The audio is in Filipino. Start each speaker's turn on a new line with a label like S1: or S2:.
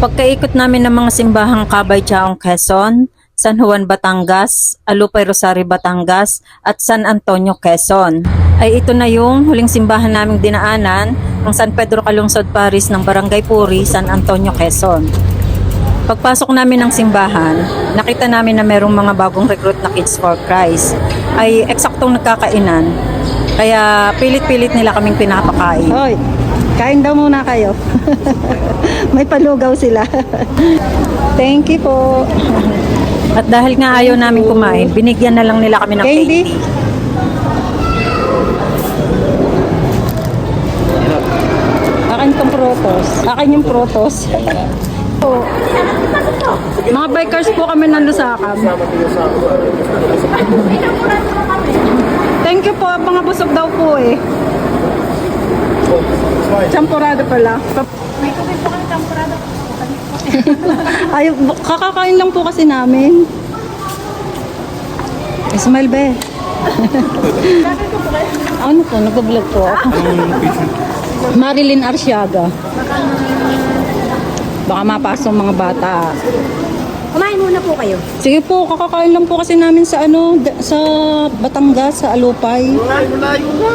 S1: pagkaikot namin ng mga simbahang Kabay Chaong Quezon, San Juan Batangas, Alupay Rosario Batangas at San Antonio Quezon, ay ito na yung huling simbahan naming dinaanan ng San Pedro Calungsod Paris ng Barangay Puri, San Antonio Quezon. Pagpasok namin ng simbahan, nakita namin na merong mga bagong recruit na Kids for Christ ay eksaktong nagkakainan. Kaya pilit-pilit nila kaming pinapakain.
S2: Hoy, kain daw muna kayo. May palugaw sila. Thank you po.
S1: At dahil nga ayaw namin kumain, binigyan na lang nila kami ng
S2: Candy?
S1: candy.
S2: Akin tong protos. Akin yung protos. Po. Mga bikers po kami ng Lusakam. Thank you po. Mga busog daw po eh. Champurado pala.
S3: May tubig po kami temporada.
S2: Ay, kakakain lang po kasi namin. Ismail be. Ano po? Nag-vlog po ako. Marilyn Arsiaga. Baka mapasok mga bata.
S3: Kumain muna po kayo.
S2: Sige po, kakakain lang po kasi namin sa sa Batangas, sa Alupay.
S3: Malayo na.